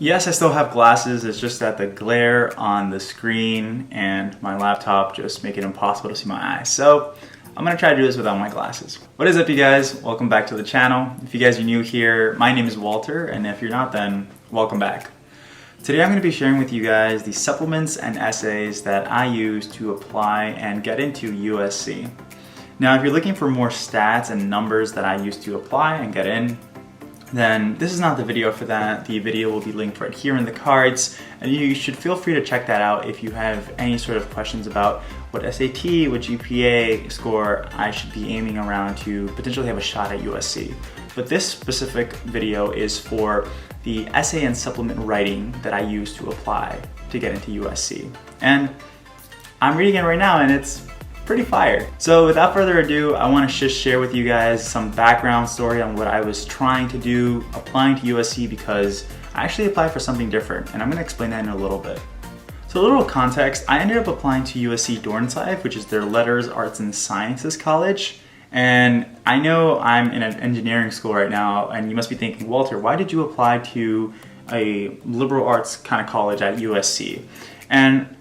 Yes, I still have glasses, it's just that the glare on the screen and my laptop just make it impossible to see my eyes. So I'm gonna try to do this without my glasses. What is up, you guys? Welcome back to the channel. If you guys are new here, my name is Walter, and if you're not, then welcome back. Today I'm gonna be sharing with you guys the supplements and essays that I use to apply and get into USC. Now, if you're looking for more stats and numbers that I use to apply and get in, then this is not the video for that. The video will be linked right here in the cards, and you should feel free to check that out if you have any sort of questions about what SAT, what GPA score I should be aiming around to potentially have a shot at USC. But this specific video is for the essay and supplement writing that I use to apply to get into USC. And I'm reading it right now, and it's pretty fire. So without further ado, I want to just share with you guys some background story on what I was trying to do applying to USC, because I actually applied for something different, and I'm going to explain that in a little bit. So a little context, I ended up applying to USC Dornsife, which is their Letters, Arts, and Sciences college. And I know I'm in an engineering school right now, and you must be thinking, Walter, why did you apply to a liberal arts kind of college at USC? And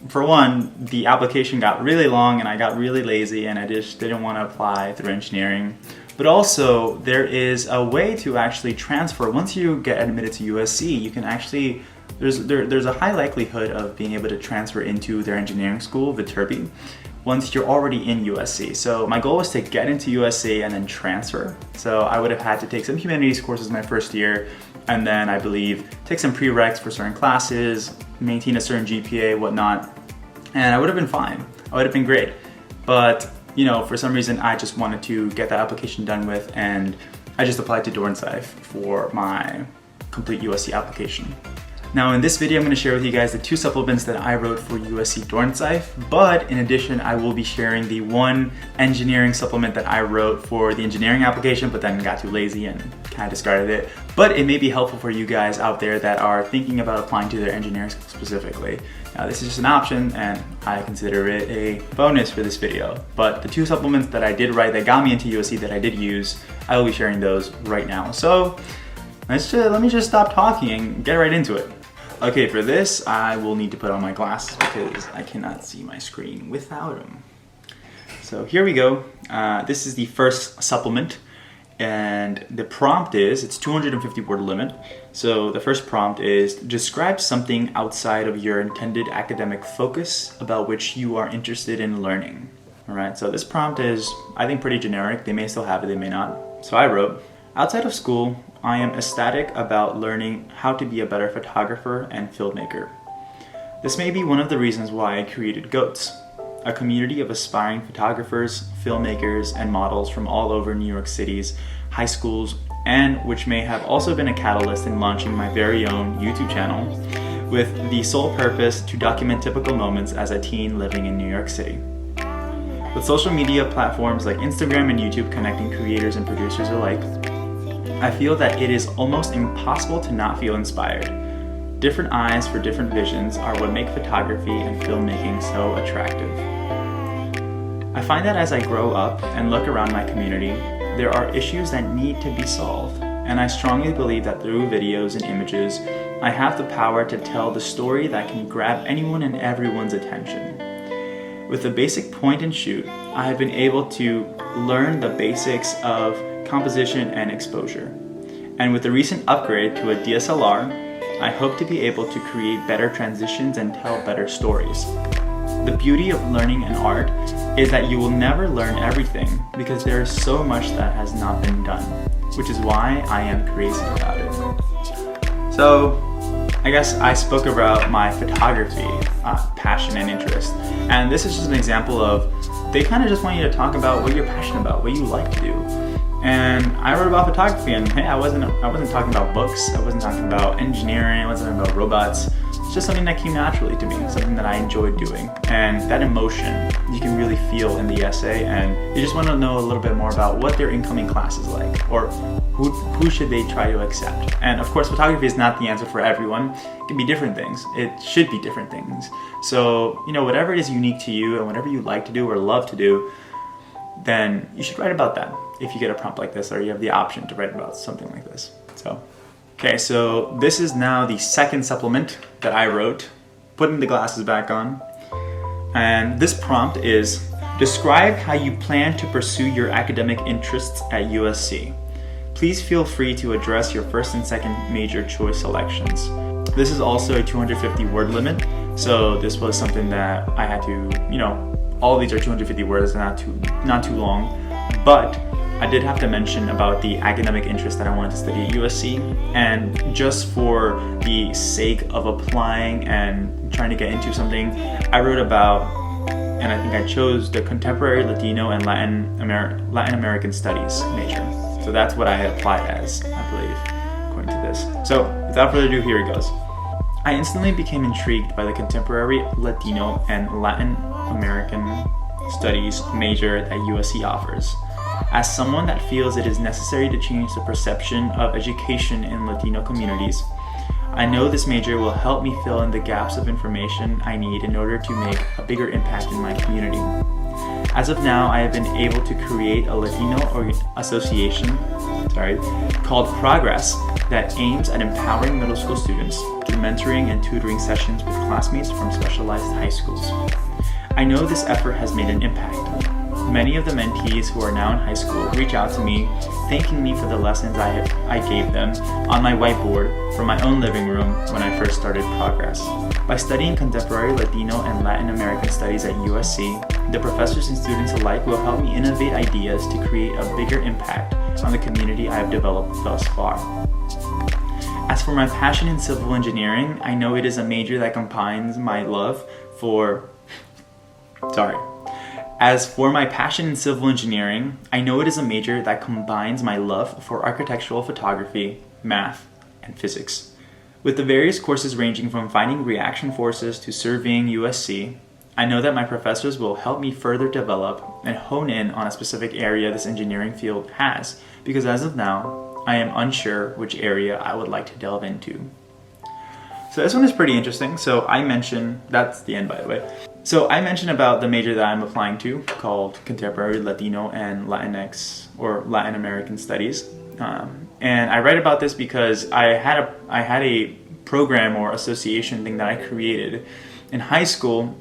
for one, the application got really long and I got really lazy and I just didn't want to apply through engineering. But also, there is a way to actually transfer. Once you get admitted to USC, you can actually, there's a high likelihood of being able to transfer into their engineering school, Viterbi, once you're already in USC. So my goal was to get into USC and then transfer. So I would have had to take some humanities courses my first year, and then I believe take some prereqs for certain classes, maintain a certain GPA, whatnot, and I would have been fine. I would have been great. But you know, for some reason, I just wanted to get that application done with, and I just applied to Dornsife for my complete USC application. Now in this video, I'm going to share with you guys the 2 supplements that I wrote for USC Dornsife, but in addition, I will be sharing the 1 engineering supplement that I wrote for the engineering application, but then got too lazy and kind of discarded it. But it may be helpful for you guys out there that are thinking about applying to their engineering school specifically. Now this is just an option, and I consider it a bonus for this video. But the 2 supplements that I did write that got me into USC that I did use, I will be sharing those right now. So let me just stop talking and get right into it. Okay, for this, I will need to put on my glasses because I cannot see my screen without them. So here we go. This is the first supplement, and the prompt is, it's 250 word limit. So the first prompt is, describe something outside of your intended academic focus about which you are interested in learning. All right, so this prompt is, I think, pretty generic. They may still have it, they may not. So I wrote, outside of school, I am ecstatic about learning how to be a better photographer and filmmaker. This may be one of the reasons why I created GOATS, a community of aspiring photographers, filmmakers, and models from all over New York City's high schools, and which may have also been a catalyst in launching my very own YouTube channel with the sole purpose to document typical moments as a teen living in New York City. With social media platforms like Instagram and YouTube connecting creators and producers alike, I feel that it is almost impossible to not feel inspired. Different eyes for different visions are what make photography and filmmaking so attractive. I find that as I grow up and look around my community, there are issues that need to be solved, and I strongly believe that through videos and images, I have the power to tell the story that can grab anyone and everyone's attention. With the basic point and shoot, I have been able to learn the basics of composition and exposure. And with the recent upgrade to a DSLR, I hope to be able to create better transitions and tell better stories. The beauty of learning an art is that you will never learn everything because there is so much that has not been done, which is why I am crazy about it. So I guess I spoke about my photography passion and interest, and this is just an example of, they kind of just want you to talk about what you're passionate about, what you like to do. And I wrote about photography, and hey, I wasn't talking about books, I wasn't talking about engineering, I wasn't talking about robots. It's just something that came naturally to me, something that I enjoyed doing. And that emotion you can really feel in the essay, and you just want to know a little bit more about what their incoming class is like, or who should they try to accept. And of course, photography is not the answer for everyone. It can be different things. It should be different things. So, you know, whatever is unique to you and whatever you like to do or love to do, then you should write about that if you get a prompt like this, or you have the option to write about something like this. So Okay, so this is now the second supplement that I wrote, putting the glasses back on. And this prompt is, describe how you plan to pursue your academic interests at USC. Please feel free to address your first and second major choice selections. This is also a 250 word limit, so this was something that I had to, all of these are 250 words, not too long, but I did have to mention about the academic interest that I wanted to study at USC, and just for the sake of applying and trying to get into something, I wrote about, and I think I chose the Contemporary Latino and Latin American Studies major. So that's what I had applied as, I believe, according to this. So without further ado, here it goes. I instantly became intrigued by the Contemporary Latino and Latin American Studies major that USC offers. As someone that feels it is necessary to change the perception of education in Latino communities, I know this major will help me fill in the gaps of information I need in order to make a bigger impact in my community. As of now, I have been able to create a Latino association called Progress that aims at empowering middle school students through mentoring and tutoring sessions with classmates from specialized high schools. I know this effort has made an impact. Many of the mentees who are now in high school reach out to me, thanking me for the lessons I gave them on my whiteboard from my own living room when I first started Progress. By studying contemporary Latino and Latin American studies at USC, the professors and students alike will help me innovate ideas to create a bigger impact on the community I have developed thus far. As for my passion in civil engineering, I know it is a major that combines my love for... As for my passion in civil engineering, I know it is a major that combines my love for architectural photography, math, and physics. With the various courses ranging from finding reaction forces to surveying USC, I know that my professors will help me further develop and hone in on a specific area this engineering field has, because as of now, I am unsure which area I would like to delve into. So this one is pretty interesting. So I mentioned, that's the end by the way. So I mentioned about the major that I'm applying to called Contemporary Latino and Latinx or Latin American Studies. And I write about this because I had a program or association thing that I created in high school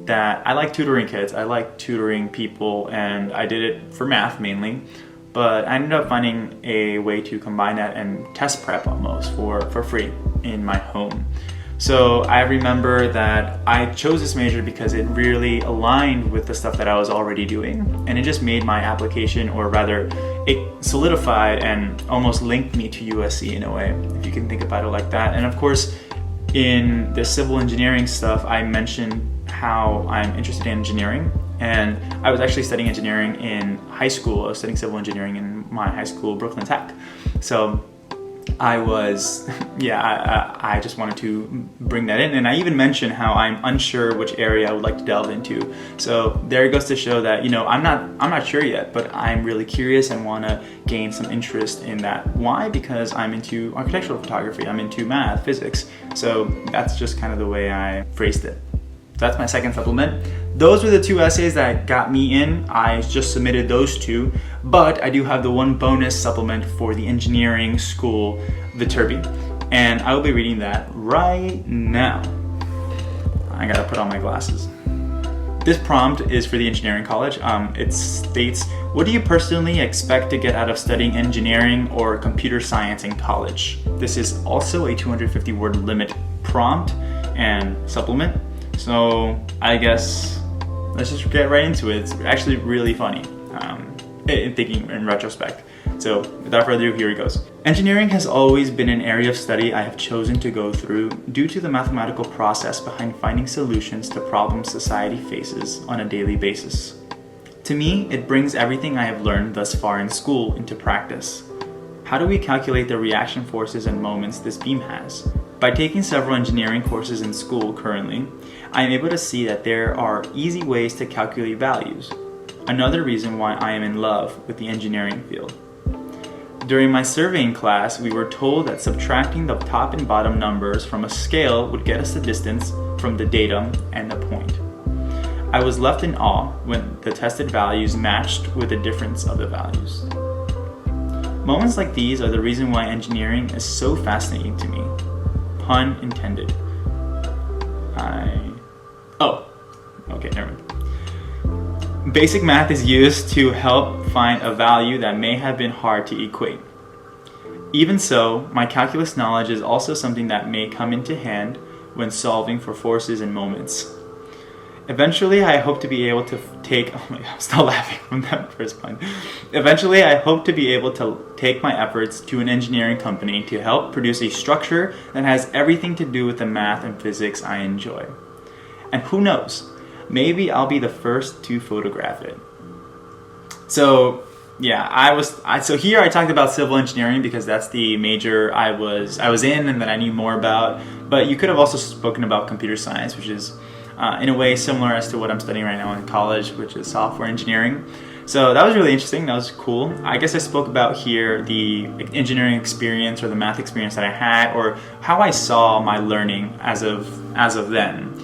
that I like tutoring kids. I like tutoring people, and I did it for math mainly. But I ended up finding a way to combine that and test prep almost for free in my home. So I remember that I chose this major because it really aligned with the stuff that I was already doing, and it just made my application, or rather it solidified and almost linked me to USC in a way, if you can think about it like that. And of course, in the civil engineering stuff, I mentioned how I'm interested in engineering, and I was actually studying engineering in high school. I was studying civil engineering in my high school, Brooklyn Tech. So I was, I just wanted to bring that in. And I even mentioned how I'm unsure which area I would like to delve into. So there it goes to show that, I'm not sure yet, but I'm really curious and want to gain some interest in that. Why? Because I'm into architectural photography. I'm into math, physics. So that's just kind of the way I phrased it. That's my second supplement. Those were the two essays that got me in. I just submitted those two, but I do have the one bonus supplement for the engineering school, Viterbi, and I will be reading that right now. I gotta put on my glasses. This prompt is for the engineering college. It states, what do you personally expect to get out of studying engineering or computer science in college? This is also a 250 word limit prompt and supplement. So I guess let's just get right into it. It's actually really funny, thinking in retrospect. So without further ado, here it goes. Engineering has always been an area of study I have chosen to go through due to the mathematical process behind finding solutions to problems society faces on a daily basis. To me, it brings everything I have learned thus far in school into practice. How do we calculate the reaction forces and moments this beam has? By taking several engineering courses in school currently, I am able to see that there are easy ways to calculate values. Another reason why I am in love with the engineering field. During my surveying class, we were told that subtracting the top and bottom numbers from a scale would get us the distance from the datum and the point. I was left in awe when the tested values matched with the difference of the values. Moments like these are the reason why engineering is so fascinating to me. Pun intended. Okay, never mind. Basic math is used to help find a value that may have been hard to equate. Even so, my calculus knowledge is also something that may come into hand when solving for forces and moments. Eventually, I hope to be able to take... Oh my god, I'm still laughing from that first point. Eventually, I hope to be able to take my efforts to an engineering company to help produce a structure that has everything to do with the math and physics I enjoy. And who knows, maybe I'll be the first to photograph it. So yeah, so here I talked about civil engineering because that's the major I was in and that I knew more about. But you could have also spoken about computer science, which is in a way similar as to what I'm studying right now in college, which is software engineering. So that was really interesting. That was cool. I guess I spoke about here the engineering experience or the math experience that I had, or how I saw my learning as of then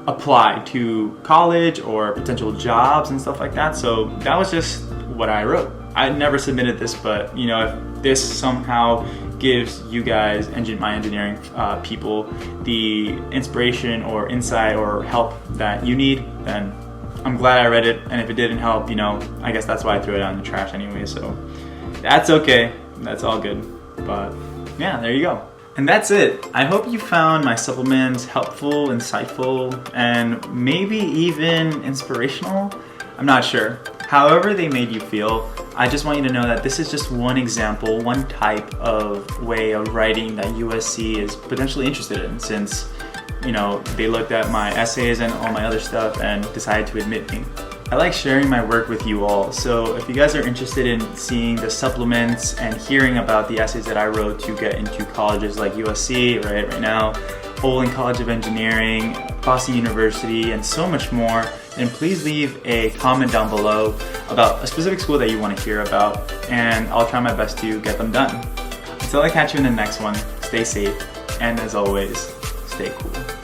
apply to college or potential jobs and stuff like that. So that was just what I wrote. I never submitted this, but you know, if this somehow gives you guys, my engineering people, the inspiration or insight or help that you need, then I'm glad I read it. And if it didn't help, you know, I guess that's why I threw it out in the trash anyway. So that's okay. That's all good. But yeah, there you go. And that's it. I hope you found my supplements helpful, insightful, and maybe even inspirational. I'm not sure. However they made you feel, I just want you to know that this is just one example, one type of way of writing that USC is potentially interested in, since, you know, they looked at my essays and all my other stuff and decided to admit me. I like sharing my work with you all, so if you guys are interested in seeing the supplements and hearing about the essays that I wrote to get into colleges like USC, right now, Olin College of Engineering, Boston University, and so much more, then please leave a comment down below about a specific school that you want to hear about, and I'll try my best to get them done. Until I catch you in the next one, stay safe, and as always, stay cool.